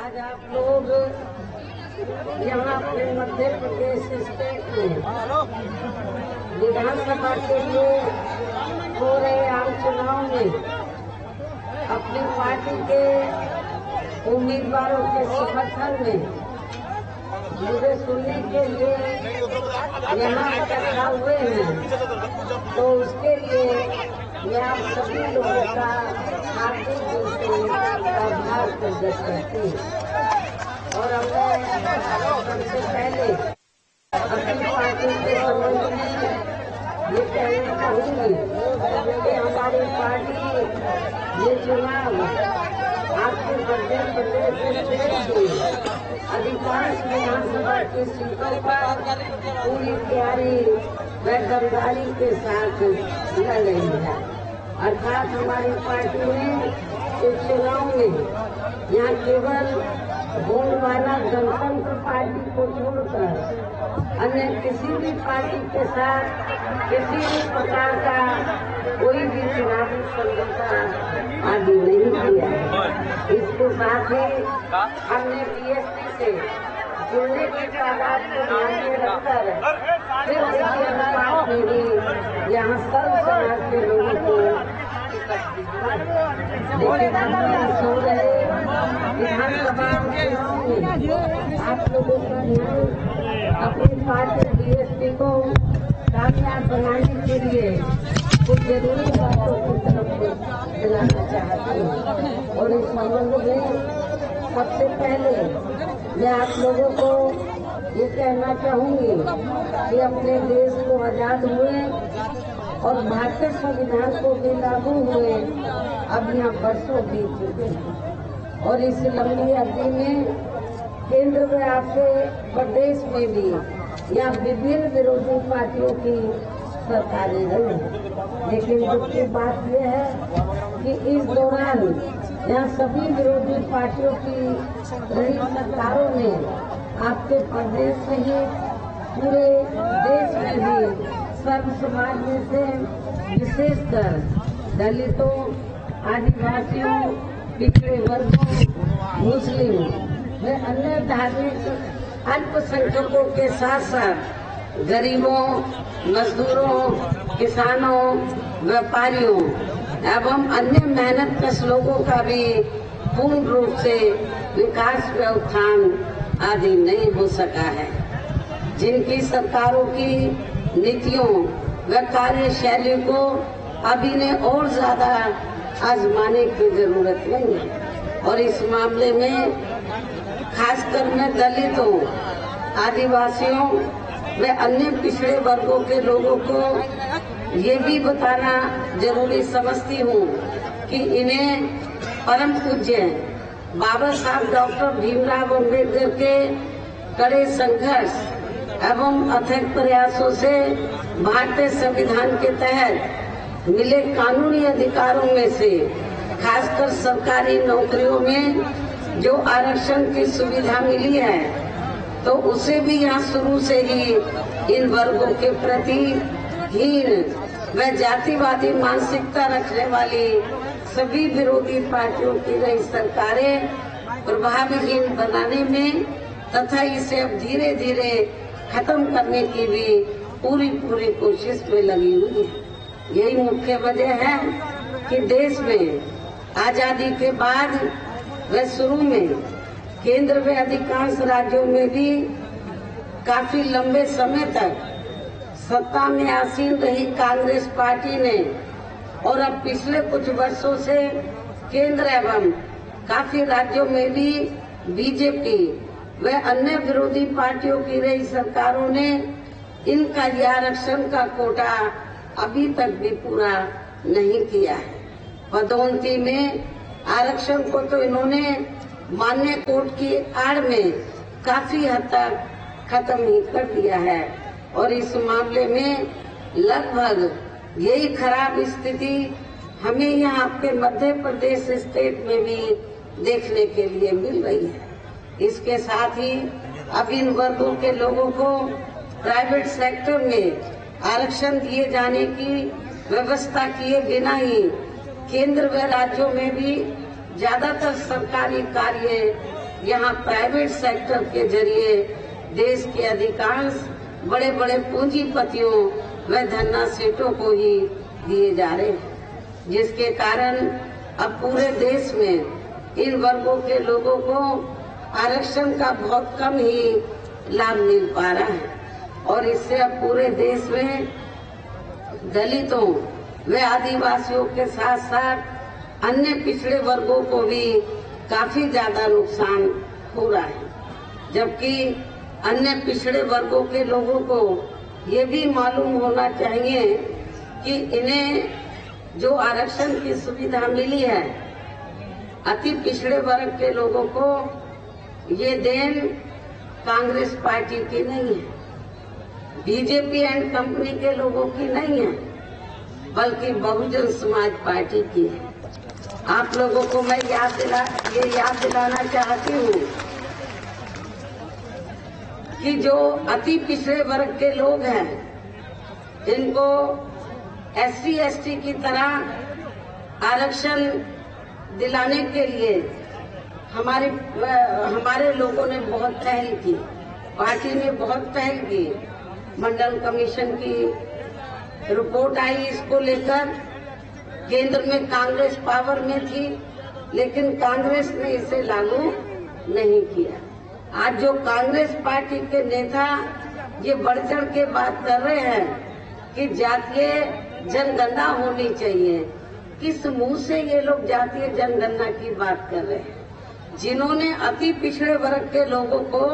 आज आप लोग यहाँ अपने मध्य प्रदेश स्टेट में विधानसभा के लिए हो रहे आम चुनाव में अपनी पार्टी के उम्मीदवारों के समर्थन में मुझे सुनने के लिए यहाँ इकट्ठा हुए हैं, तो उसके लिए मैं आप सभी लोगों का हार्दिक दिल से आभार प्रकट करती हूँ। और मैं सबसे पहले अपनी पार्टी के संबंध में ये कहना चाहूँगी कि हमारी पार्टी ये चुनाव आपके मध्य प्रदेश की अधिकांश विधानसभा की सीटों पर पूरी तैयारी व दमदारी के साथ लड़ रही है। अर्थात हमारी पार्टी ने इस चुनाव में यहाँ केवल बोलबाला गणतंत्र पार्टी को छोड़कर अन्य किसी भी पार्टी के साथ किसी भी प्रकार का कोई भी चुनावी समझौता आदि नहीं किया है। इसके साथ ही हमने बीएसपी से जुड़ने की तादाद को ध्यान में रखकर फिर उसके अनुपात में भी यहाँ सर्व समाज के लोगों को लेकिन हम सो रहे विधानसभा में आप लोगों का ध्यान अपनी पार्टी बीएसपी को कामयाब बनाने के लिए कुछ जरूरी बातों की तरफ दिलाना चाहती हूँ। और इस संबंध में सबसे पहले मैं आप लोगों को ये कहना चाहूंगी कि अपने देश को आजाद हुए और भारतीय संविधान को भी लागू हुए अब यहाँ वर्षों बीत चुके हैं। और इस लंबी अवधि में केंद्र में आपके प्रदेश में भी यहाँ विभिन्न विरोधी पार्टियों की सरकारें रही, लेकिन दुख की बात यह है कि इस दौरान यहाँ सभी विरोधी पार्टियों की रही सरकारों ने आपके प्रदेश सहित पूरे देश में भी सर्व समाज में से विशेषकर दलितों, आदिवासियों, पिछड़े वर्गों, मुस्लिम व अन्य धार्मिक अल्पसंख्यकों के साथ साथ गरीबों, मजदूरों, किसानों, व्यापारियों एवं अन्य मेहनतकश लोगों का भी पूर्ण रूप से विकास व उत्थान आदि नहीं हो सका है। जिनकी सरकारों की नीतियों व कार्यशैली को अभी ने और ज्यादा आजमाने की जरूरत नहीं है। और इस मामले में खासकर मैं दलितों, आदिवासियों व अन्य पिछड़े वर्गों के लोगों को ये भी बताना जरूरी समझती हूँ कि इन्हें परम पूज्य बाबा साहब डॉक्टर भीमराव अम्बेडकर के कड़े संघर्ष एवं अथक प्रयासों से भारतीय संविधान के तहत मिले कानूनी अधिकारों में से खासकर सरकारी नौकरियों में जो आरक्षण की सुविधा मिली है, तो उसे भी यहाँ शुरू से ही इन वर्गों के प्रति हीन व जातिवादी मानसिकता रखने वाली सभी विरोधी पार्टियों की रही सरकारें प्रभावहीन बनाने में तथा इसे अब धीरे धीरे खत्म करने की भी पूरी कोशिश में लगी हुई है। यही मुख्य वजह है कि देश में आजादी के बाद व शुरू में केंद्र व अधिकांश राज्यों में भी काफी लंबे समय तक सत्ता में आसीन रही कांग्रेस पार्टी ने और अब पिछले कुछ वर्षों से केंद्र एवं काफी राज्यों में भी बीजेपी व अन्य विरोधी पार्टियों की रही सरकारों ने इनका ये आरक्षण का कोटा अभी तक भी पूरा नहीं किया है। पदोन्नति में आरक्षण को तो इन्होंने मान्य कोर्ट की आड़ में काफी हद तक खत्म ही कर दिया है। और इस मामले में लगभग यही खराब स्थिति हमें यहाँ आपके मध्य प्रदेश स्टेट में भी देखने के लिए मिल रही है। इसके साथ ही अब इन वर्गों के लोगों को प्राइवेट सेक्टर में आरक्षण दिए जाने की व्यवस्था किए बिना ही केंद्र व राज्यों में भी ज्यादातर सरकारी कार्य यहाँ प्राइवेट सेक्टर के जरिए देश के अधिकांश बड़े बड़े पूंजीपतियों व धन्ना सेठों को ही दिए जा रहे हैं, जिसके कारण अब पूरे देश में इन वर्गों के लोगों को आरक्षण का बहुत कम ही लाभ मिल पा रहा है। और इससे अब पूरे देश में दलितों व आदिवासियों के साथ साथ अन्य पिछड़े वर्गों को भी काफी ज्यादा नुकसान हो रहा है। जबकि अन्य पिछड़े वर्गों के लोगों को ये भी मालूम होना चाहिए कि इन्हें जो आरक्षण की सुविधा मिली है, अति पिछड़े वर्ग के लोगों को ये देन कांग्रेस पार्टी की नहीं है, बीजेपी एंड कंपनी के लोगों की नहीं है, बल्कि बहुजन समाज पार्टी की है। आप लोगों को मैं ये याद दिलाना चाहती हूँ कि जो अति पिछड़े वर्ग के लोग हैं, इनको SC ST की तरह आरक्षण दिलाने के लिए हमारे लोगों ने बहुत पहल की, पार्टी ने बहुत पहल की। मंडल कमीशन की रिपोर्ट आई इसको लेकर, केंद्र में कांग्रेस पावर में थी, लेकिन कांग्रेस ने इसे लागू नहीं किया। आज जो कांग्रेस पार्टी के नेता ये बढ़ चढ़ के बात कर रहे हैं कि जातीय जनगणना होनी चाहिए, किस मुंह से ये लोग जातीय जनगणना की बात कर रहे हैं? जिन्होंने अति पिछड़े वर्ग के लोगों को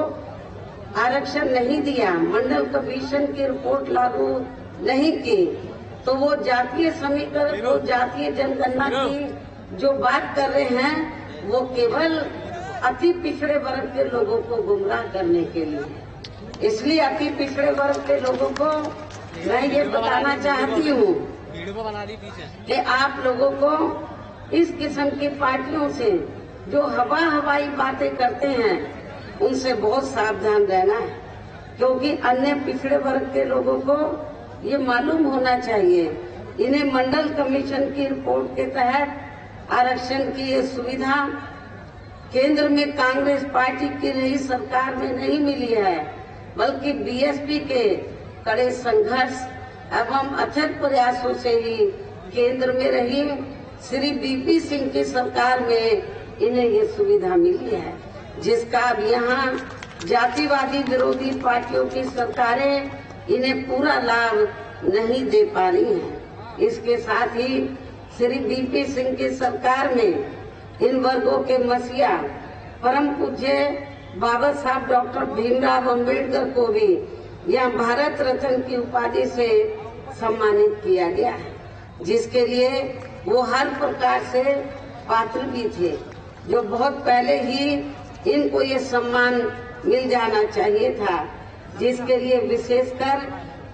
आरक्षण नहीं दिया, मंडल कमीशन की रिपोर्ट लागू नहीं की, तो वो जातीय समीकरण को जातीय जनगणना की जो बात कर रहे हैं वो केवल अति पिछड़े वर्ग के लोगों को गुमराह करने के लिए। इसलिए अति पिछड़े वर्ग के लोगों को मैं ये बताना चाहती हूँ कि आप लोगों को इस किस्म की पार्टियों से जो हवाई बातें करते हैं उनसे बहुत सावधान रहना है, क्योंकि अन्य पिछड़े वर्ग के लोगों को ये मालूम होना चाहिए, इन्हें मंडल कमीशन की रिपोर्ट के तहत आरक्षण की ये सुविधा केंद्र में कांग्रेस पार्टी की रही सरकार में नहीं मिली है, बल्कि बीएसपी के कड़े संघर्ष एवं अथक प्रयासों से ही केंद्र में रही श्री बीपी सिंह की सरकार में इन्हें ये सुविधा मिली है, जिसका अब यहाँ जातिवादी विरोधी पार्टियों की सरकारें इन्हें पूरा लाभ नहीं दे पा रही हैं। इसके साथ ही श्री बीपी सिंह की सरकार में इन वर्गों के मसीहा परम पूज्य बाबा साहब डॉक्टर भीमराव अम्बेडकर को भी यह भारत रत्न की उपाधि से सम्मानित किया गया है, जिसके लिए वो हर प्रकार से पात्र भी थे, जो बहुत पहले ही इनको ये सम्मान मिल जाना चाहिए था, जिसके लिए विशेषकर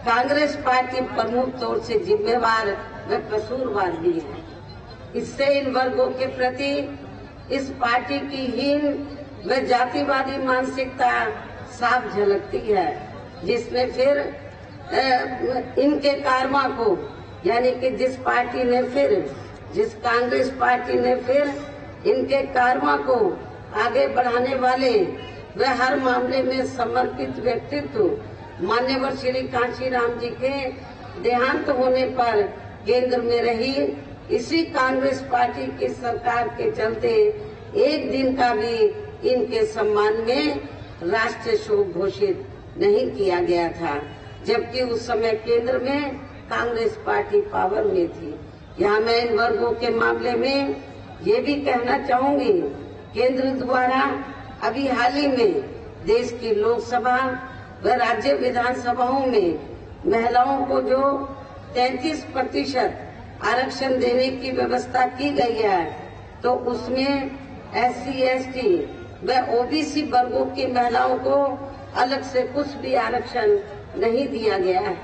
कांग्रेस पार्टी प्रमुख तौर से जिम्मेवार व कसूरवार भी है। इससे इन वर्गों के प्रति इस पार्टी की हीन व जातिवादी मानसिकता साफ झलकती है, जिसमें फिर इनके कर्मा को, यानी कि जिस कांग्रेस पार्टी ने फिर इनके कर्मा को आगे बढ़ाने वाले व हर मामले में समर्पित व्यक्तित्व मान्यवर श्री कांशीराम जी के देहांत होने पर केंद्र में रही इसी कांग्रेस पार्टी की सरकार के चलते एक दिन का भी इनके सम्मान में राष्ट्रीय शोक घोषित नहीं किया गया था, जबकि उस समय केंद्र में कांग्रेस पार्टी पावर में थी। यहाँ मैं इन वर्गों के मामले में ये भी कहना चाहूंगी, केंद्र द्वारा अभी हाल ही में देश की लोकसभा व राज्य विधानसभाओं में महिलाओं को जो 33% आरक्षण देने की व्यवस्था की गई है, तो उसमें SC ST व OBC वर्गों की महिलाओं को अलग से कुछ भी आरक्षण नहीं दिया गया है।